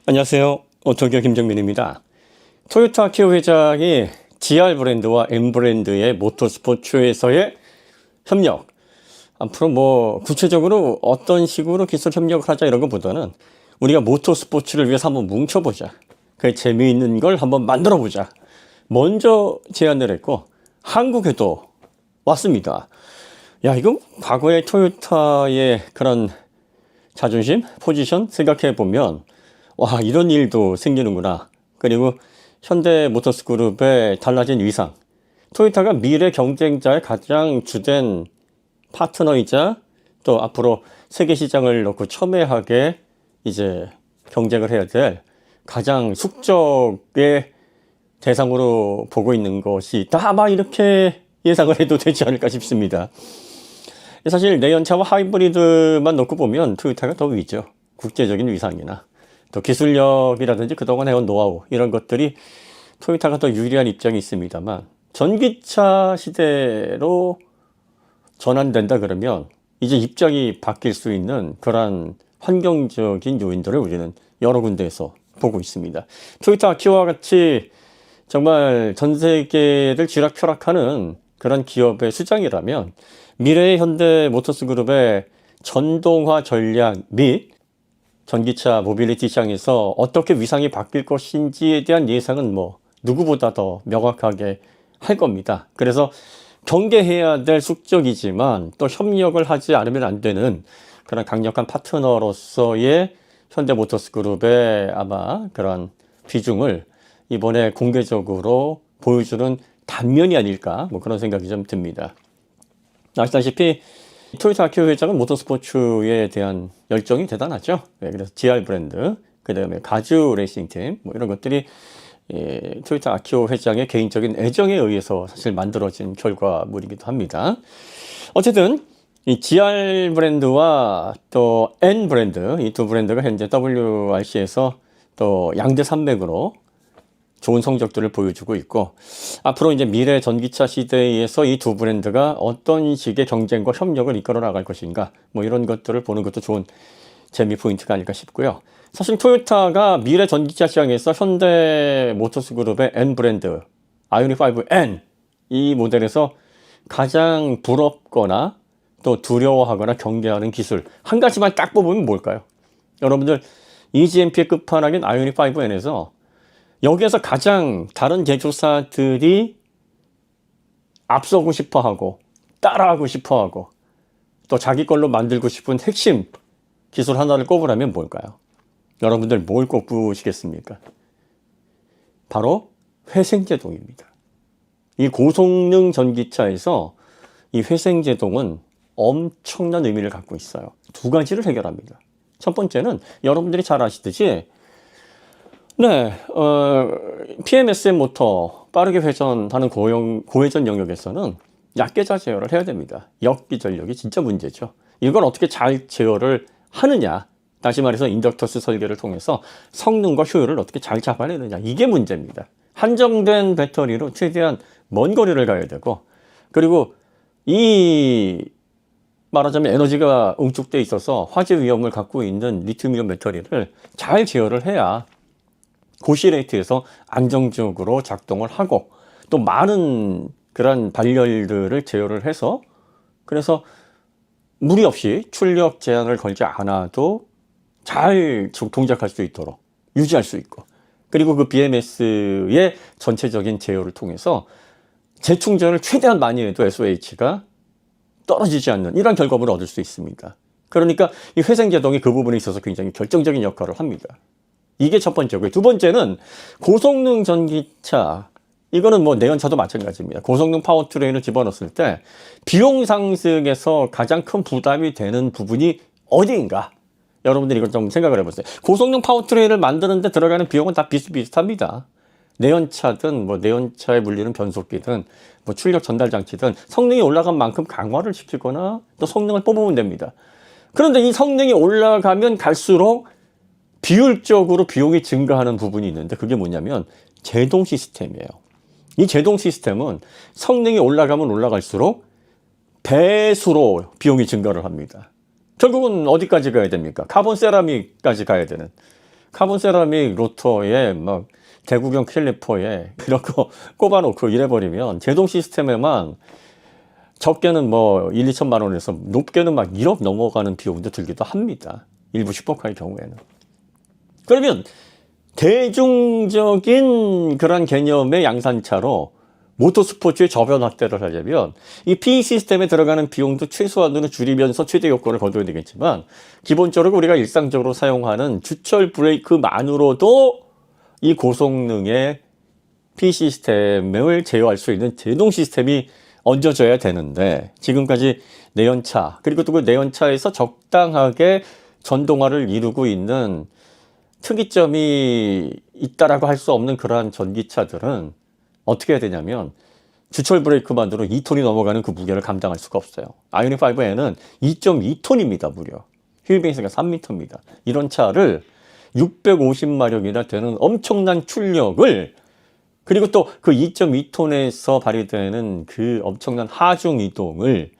안녕하세요. 오토기어 김정민입니다. 토요타 키오 회장이 GR 브랜드와 M 브랜드의 모터스포츠에서의 협력, 앞으로 뭐 구체적으로 어떤 식으로 기술 협력을 하자 이런 것보다는 우리가 모터스포츠를 위해서 한번 뭉쳐보자, 그 재미있는 걸 한번 만들어보자, 먼저 제안을 했고 한국에도 왔습니다. 야, 이거 과거의 토요타의 그런 자존심, 포지션 생각해보면 와, 이런 일도 생기는구나. 그리고 현대모터스 그룹의 달라진 위상, 토요타가 미래 경쟁자의 가장 주된 파트너이자 또 앞으로 세계 시장을 놓고 첨예하게 이제 경쟁을 해야 될 가장 숙적의 대상으로 보고 있는 것이 다 아마 이렇게 예상을 해도 되지 않을까 싶습니다. 사실 내연차와 하이브리드만 놓고 보면 토요타가 더 위죠. 국제적인 위상이나 또 기술력이라든지 그동안 해온 노하우, 이런 것들이 토요타가 더 유리한 입장이 있습니다만, 전기차 시대로 전환된다 그러면 이제 입장이 바뀔 수 있는 그러한 환경적인 요인들을 우리는 여러 군데에서 보고 있습니다. 토요타 아키오와 같이 정말 전 세계를 쥐락펴락하는 그런 기업의 수장이라면 미래의 현대 모터스 그룹의 전동화 전략 및 전기차 모빌리티 시장에서 어떻게 위상이 바뀔 것인지에 대한 예상은 뭐 누구보다 더 명확하게 할 겁니다. 그래서 경계해야 될 숙적이지만 또 협력을 하지 않으면 안 되는 그런 강력한 파트너로서의 현대모터스 그룹의 아마 그런 비중을 이번에 공개적으로 보여주는 단면이 아닐까, 뭐 그런 생각이 좀 듭니다. 아시다시피 토요타 아키오 회장은 모터스포츠에 대한 열정이 대단하죠. 그래서 GR 브랜드, 그 다음에 가주 레이싱팀, 뭐 이런 것들이 토요타 아키오 회장의 개인적인 애정에 의해서 사실 만들어진 결과물이기도 합니다. 어쨌든 이 GR 브랜드와 또 N 브랜드, 이 두 브랜드가 현재 WRC에서 또 양대 산맥으로 좋은 성적들을 보여주고 있고, 앞으로 이제 미래 전기차 시대에서 이 두 브랜드가 어떤 식의 경쟁과 협력을 이끌어 나갈 것인가, 뭐 이런 것들을 보는 것도 좋은 재미 포인트가 아닐까 싶고요. 사실 토요타가 미래 전기차 시장에서 현대 모터스 그룹의 N 브랜드, 아이오닉 5N, 이 모델에서 가장 부럽거나 또 두려워하거나 경계하는 기술 한 가지만 딱 뽑으면 뭘까요? 여러분들, EGMP의 끝판왕인 아이오닉 5N에서 여기에서 가장 다른 제조사들이 앞서고 싶어하고 따라하고 싶어하고 또 자기 걸로 만들고 싶은 핵심 기술 하나를 꼽으라면 뭘까요? 여러분들 뭘 꼽으시겠습니까? 바로 회생제동입니다. 이 고성능 전기차에서 이 회생제동은 엄청난 의미를 갖고 있어요. 두 가지를 해결합니다. 첫 번째는 여러분들이 잘 아시듯이 PMSM 모터 빠르게 회전하는 고회전 영역에서는 약계자 제어를 해야 됩니다. 역기 전력이 진짜 문제죠. 이걸 어떻게 잘 제어를 하느냐, 다시 말해서 인덕터스 설계를 통해서 성능과 효율을 어떻게 잘 잡아내느냐, 이게 문제입니다. 한정된 배터리로 최대한 먼 거리를 가야 되고, 그리고 이 말하자면 에너지가 응축돼 있어서 화재 위험을 갖고 있는 리튬이온 배터리를 잘 제어를 해야 고시레이트에서 안정적으로 작동을 하고 또 많은 그런 발열들을 제어를 해서, 그래서 무리 없이 출력 제한을 걸지 않아도 잘 동작할 수 있도록 유지할 수 있고, 그리고 그 BMS의 전체적인 제어를 통해서 재충전을 최대한 많이 해도 SOH가 떨어지지 않는 이런 결과물을 얻을 수 있습니다. 그러니까 이 회생제동이 그 부분에 있어서 굉장히 결정적인 역할을 합니다. 이게 첫 번째고요. 두 번째는 고성능 전기차, 이거는 뭐 내연차도 마찬가지입니다. 고성능 파워트레인을 집어넣었을 때 비용 상승에서 가장 큰 부담이 되는 부분이 어디인가? 여러분들이 이걸 좀 생각을 해보세요. 고성능 파워트레인을 만드는데 들어가는 비용은 다 비슷비슷합니다. 내연차든 뭐 내연차에 물리는 변속기든 뭐 출력 전달 장치든 성능이 올라간 만큼 강화를 시키거나 또 성능을 뽑으면 됩니다. 그런데 이 성능이 올라가면 갈수록 비율적으로 비용이 증가하는 부분이 있는데, 그게 뭐냐면 제동 시스템이에요. 이 제동 시스템은 성능이 올라가면 올라갈수록 배수로 비용이 증가를 합니다. 결국은 어디까지 가야 됩니까? 카본 세라믹까지 가야 되는 카본 세라믹 로터에 막 대구경 캘리퍼에 이런 거 꼽아놓고 이래버리면 제동 시스템에만 적게는 뭐 1, 2천만 원에서 높게는 막 1억 넘어가는 비용도 들기도 합니다. 일부 슈퍼카의 경우에는. 그러면 대중적인 그런 개념의 양산차로 모터스포츠의 저변 확대를 하려면 이 PE 시스템에 들어가는 비용도 최소한으로 줄이면서 최대 효과를 거둬야 되겠지만, 기본적으로 우리가 일상적으로 사용하는 주철 브레이크만으로도 이 고성능의 PE 시스템을 제어할 수 있는 제동 시스템이 얹어져야 되는데, 지금까지 내연차, 그리고 또 그 내연차에서 적당하게 전동화를 이루고 있는 특이점이 있다라고 할 수 없는 그러한 전기차들은 어떻게 해야 되냐면, 주철 브레이크만으로 2톤이 넘어가는 그 무게를 감당할 수가 없어요. 아이오닉 5N은 2.2톤입니다, 무려. 휠베이스가 3m입니다. 이런 차를 650마력이나 되는 엄청난 출력을, 그리고 또 그 2.2톤에서 발휘되는 그 엄청난 하중 이동을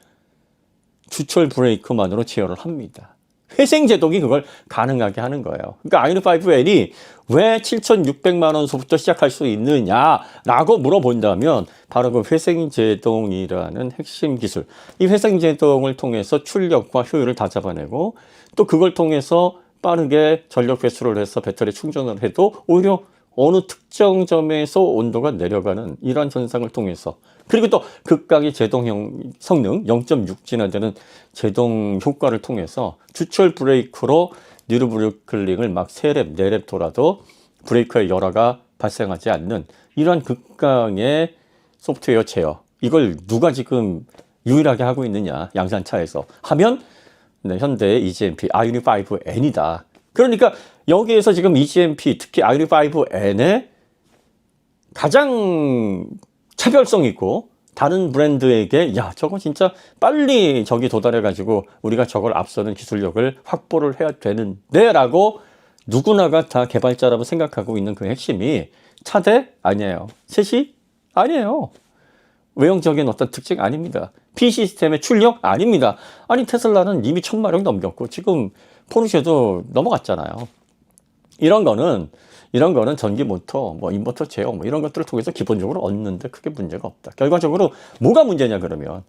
주철 브레이크만으로 제어를 합니다. 회생 제동이 그걸 가능하게 하는 거예요. 그러니까 아이오닉 5N이 왜 7,600만 원서부터 시작할 수 있느냐라고 물어본다면, 바로 그 회생 제동이라는 핵심 기술, 이 회생 제동을 통해서 출력과 효율을 다 잡아내고, 또 그걸 통해서 빠르게 전력 회수를 해서 배터리 충전을 해도 오히려 어느 특정 점에서 온도가 내려가는 이러한 현상을 통해서, 그리고 또 극강의 제동형 성능 0.6G나 되는 제동 효과를 통해서 주철 브레이크로 뉴르브르클링을 막 3랩, 4랩 돌아도 브레이크의 열화가 발생하지 않는 이러한 극강의 소프트웨어 제어, 이걸 누가 지금 유일하게 하고 있느냐, 양산차에서 하면 네, 현대의 EGMP 아이오닉 5N이다. 그러니까 여기에서 지금 EGMP, 특히 아이오닉 5N의 가장 차별성 있고 다른 브랜드에게 야, 저거 진짜 빨리 저기 도달해가지고 우리가 저걸 앞서는 기술력을 확보를 해야 되는데 라고 누구나가 다 개발자라고 생각하고 있는 그 핵심이 차대 아니에요. 셋이 아니에요. 외형적인 어떤 특징 아닙니다. P 시스템의 출력 아닙니다. 아니, 테슬라는 이미 1000마력 넘겼고 지금 포르쉐도 넘어갔잖아요. 이런 거는 전기 모터, 뭐 인버터 제어, 뭐 이런 것들을 통해서 기본적으로 얻는데 크게 문제가 없다. 결과적으로 뭐가 문제냐 그러면,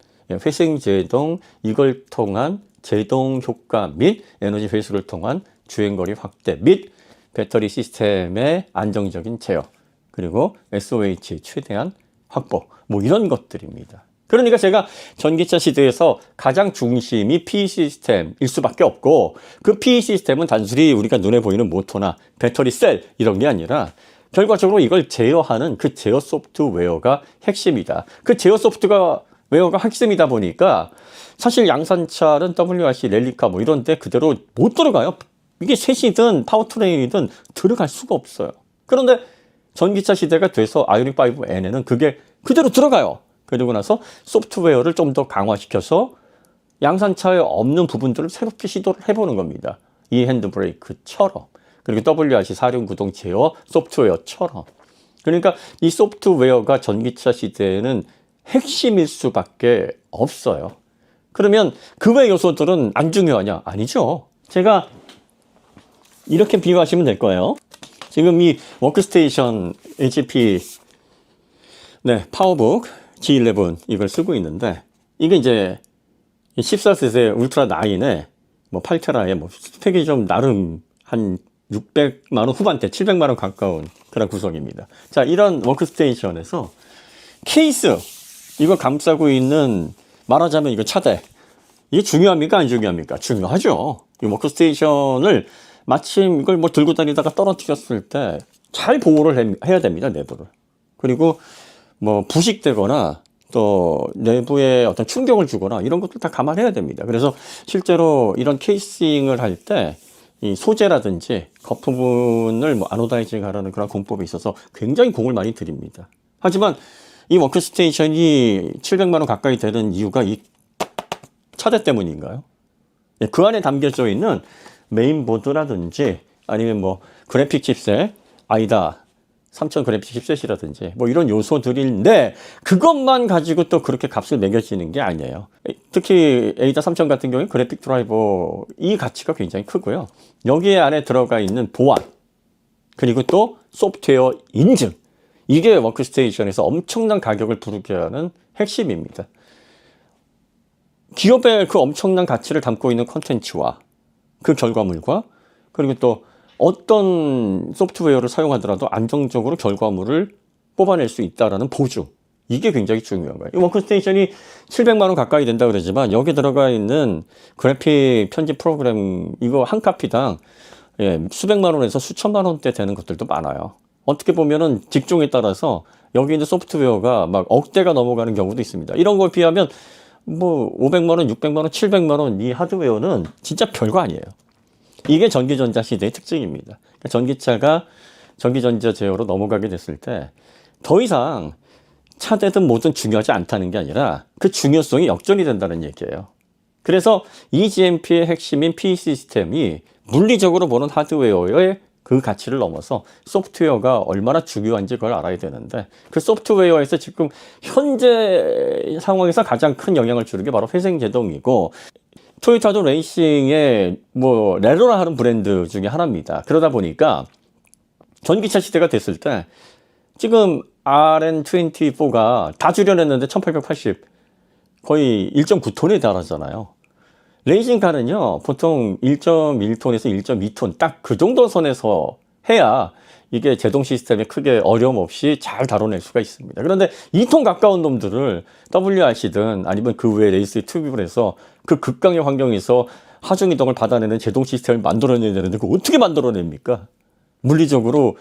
회생 제동, 이걸 통한 제동 효과 및 에너지 회수를 통한 주행거리 확대 및 배터리 시스템의 안정적인 제어, 그리고 SOH 최대한 확보, 뭐 이런 것들입니다. 그러니까 제가 전기차 시대에서 가장 중심이 PE 시스템일 수밖에 없고, 그 PE 시스템은 단순히 우리가 눈에 보이는 모터나 배터리 셀 이런 게 아니라 결과적으로 이걸 제어하는 그 제어 소프트웨어가 핵심이다. 그 제어 소프트웨어가 핵심이다 보니까 사실 양산차는 WRC, 랠리카 뭐 이런 데 그대로 못 들어가요. 이게 셋이든 파워트레인이든 들어갈 수가 없어요. 그런데 전기차 시대가 돼서 아이오닉 5N에는 그게 그대로 들어가요. 그리고 나서 소프트웨어를 좀 더 강화시켜서 양산차에 없는 부분들을 새롭게 시도를 해보는 겁니다. 이 핸드브레이크처럼, 그리고 WRC 사륜구동 제어 소프트웨어처럼. 그러니까 이 소프트웨어가 전기차 시대에는 핵심일 수밖에 없어요. 그러면 그 외 요소들은 안 중요하냐? 아니죠. 제가 이렇게 비유하시면 될 거예요. 지금 이 워크스테이션 HP 파워북 G11 이걸 쓰고 있는데, 이게 이제 14세대 울트라 9에 뭐 8테라에 뭐 스펙이 좀 나름 한 600만 원 후반대, 700만 원 가까운 그런 구성입니다. 자, 이런 워크스테이션에서 케이스 이거 감싸고 있는, 말하자면 이거 차대, 이게 중요합니까? 안 중요합니까? 중요하죠. 이 워크스테이션을 마침 이걸 뭐 들고 다니다가 떨어뜨렸을 때 잘 보호를 해야 됩니다, 내부를. 그리고 뭐 부식되거나 또 내부에 어떤 충격을 주거나 이런 것들 다 감안해야 됩니다. 그래서 실제로 이런 케이싱을 할 때 이 소재라든지 겉부분을 뭐 아노다이징 하라는 그런 공법이 있어서 굉장히 공을 많이 들입니다. 하지만 이 워크스테이션이 700만 원 가까이 되는 이유가 이 차대 때문인가요? 그 안에 담겨져 있는 메인보드라든지 아니면 뭐 그래픽 칩셋, 아이다 3000 그래픽 칩셋이라든지 뭐 이런 요소들인데, 그것만 가지고 또 그렇게 값을 매겨지는 게 아니에요. 특히 에이다 3000 같은 경우에 그래픽 드라이버 이 가치가 굉장히 크고요. 여기에 안에 들어가 있는 보안, 그리고 또 소프트웨어 인증. 이게 워크스테이션에서 엄청난 가격을 부르게 하는 핵심입니다. 기업의 그 엄청난 가치를 담고 있는 콘텐츠와 그 결과물과 그리고 또 어떤 소프트웨어를 사용하더라도 안정적으로 결과물을 뽑아낼 수 있다는 보증. 이게 굉장히 중요한 거예요. 이 워크스테이션이 700만 원 가까이 된다 그러지만 여기 들어가 있는 그래픽 편집 프로그램 이거 한 카피당 수백만 원에서 수천만 원대 되는 것들도 많아요. 어떻게 보면은 직종에 따라서 여기 있는 소프트웨어가 막 억대가 넘어가는 경우도 있습니다. 이런 걸 비하면 뭐 500만 원, 600만 원, 700만 원 이 하드웨어는 진짜 별거 아니에요. 이게 전기전자 시대의 특징입니다. 그러니까 전기차가 전기전자 제어로 넘어가게 됐을 때 더 이상 차대든 뭐든 중요하지 않다는 게 아니라 그 중요성이 역전이 된다는 얘기예요. 그래서 eGMP의 핵심인 P 시스템이 물리적으로 보는 하드웨어의 그 가치를 넘어서 소프트웨어가 얼마나 중요한지 그걸 알아야 되는데 그 소프트웨어에서 지금 현재 상황에서 가장 큰 영향을 주는 게 바로 회생제동이고 토요타도 레이싱의 뭐 레로라 하는 브랜드 중에 하나입니다. 그러다 보니까 전기차 시대가 됐을 때 지금 RN24가 다 줄여냈는데 1880 거의 1.9톤에 달하잖아요. 레이싱카는요 보통 1.1톤에서 1.2톤 딱 그 정도 선에서 해야 이게 제동 시스템에 크게 어려움 없이 잘 다뤄낼 수가 있습니다. 그런데 2톤 가까운 놈들을 WRC든 아니면 그 외에 레이스 튜브를 해서 그 극강의 환경에서 하중 이동을 받아내는 제동 시스템을 만들어내야 되는데 그거 어떻게 만들어냅니까? 물리적으로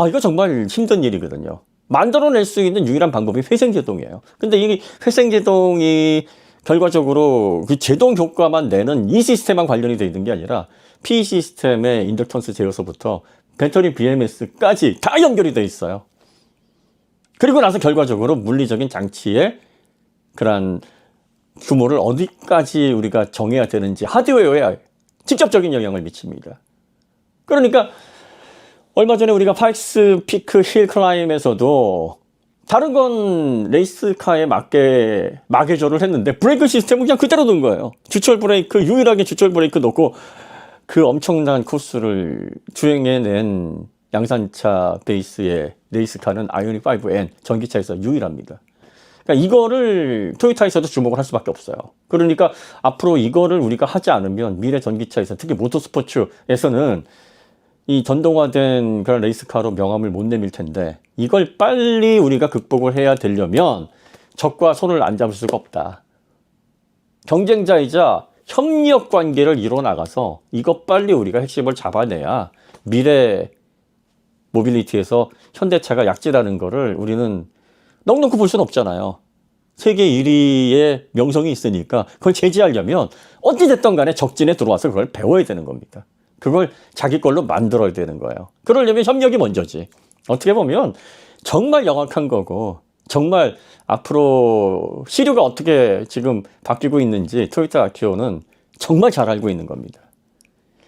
이거 정말 힘든 일이거든요. 만들어낼 수 있는 유일한 방법이 회생제동이에요. 근데 이 회생제동이 결과적으로 그 제동 효과만 내는 이 시스템만 관련이 되어 있는 게 아니라 P 시스템의 인덕턴스 제어서부터 배터리 BMS까지 다 연결이 되어 있어요. 그리고 나서 결과적으로 물리적인 장치의 그런 규모를 어디까지 우리가 정해야 되는지 하드웨어에 직접적인 영향을 미칩니다. 그러니까 얼마 전에 우리가 파이크스 피크 힐 클라임에서도 다른 건 레이스카에 맞게 마개조를 했는데 브레이크 시스템은 그냥 그대로 놓은 거예요. 주철 브레이크, 유일하게 주철 브레이크 놓고 그 엄청난 코스를 주행해낸 양산차 베이스의 레이스카는 아이오닉 5N 전기차에서 유일합니다. 그러니까 이거를 토요타에서도 주목을 할 수밖에 없어요. 그러니까 앞으로 이거를 우리가 하지 않으면 미래 전기차에서 특히 모터스포츠에서는 이 전동화된 그런 레이스카로 명함을 못 내밀 텐데 이걸 빨리 우리가 극복을 해야 되려면 적과 손을 안 잡을 수가 없다. 경쟁자이자 협력 관계를 이뤄나가서 이거 빨리 우리가 핵심을 잡아내야 미래 모빌리티에서 현대차가 약진하는 거를 우리는 넉넉히 볼 수는 없잖아요. 세계 1위의 명성이 있으니까 그걸 제지하려면 어찌됐든 간에 적진에 들어와서 그걸 배워야 되는 겁니다. 그걸 자기 걸로 만들어야 되는 거예요. 그러려면 협력이 먼저지. 어떻게 보면 정말 영악한 거고 정말 앞으로 시류가 어떻게 지금 바뀌고 있는지 토요타 아키오는 정말 잘 알고 있는 겁니다.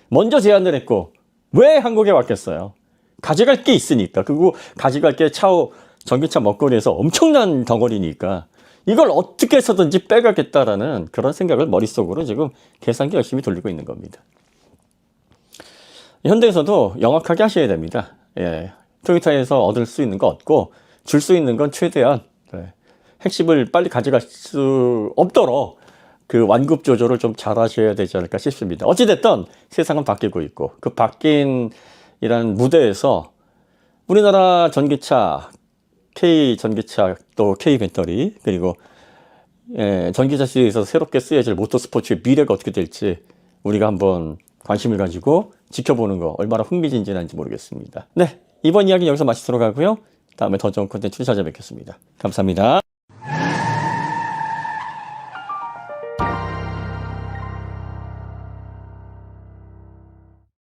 먼저 제안을 했고 왜 한국에 왔겠어요? 가져갈 게 있으니까. 그리고 가져갈 게 차후 전기차 먹거리에서 엄청난 덩어리니까 이걸 어떻게 해서든지 빼가겠다라는 그런 생각을 머릿속으로 지금 계산기 열심히 돌리고 있는 겁니다. 현대에서도 영악하게 하셔야 됩니다. 토요타에서 얻을 수 있는 거 얻고 줄 수 있는 건 최대한 핵심을 빨리 가져갈 수 없도록 그 완급 조절을 좀 잘 하셔야 되지 않을까 싶습니다. 어찌됐든 세상은 바뀌고 있고 그 바뀐 이런 무대에서 우리나라 전기차, K 전기차 또 K 배터리 그리고 전기차 시대에서 새롭게 쓰여질 모터스포츠의 미래가 어떻게 될지 우리가 한번 관심을 가지고 지켜보는 거 얼마나 흥미진진한지 모르겠습니다. 네, 이번 이야기는 여기서 마치도록 하고요. 다음에 더 좋은 콘텐츠로 찾아뵙겠습니다. 감사합니다.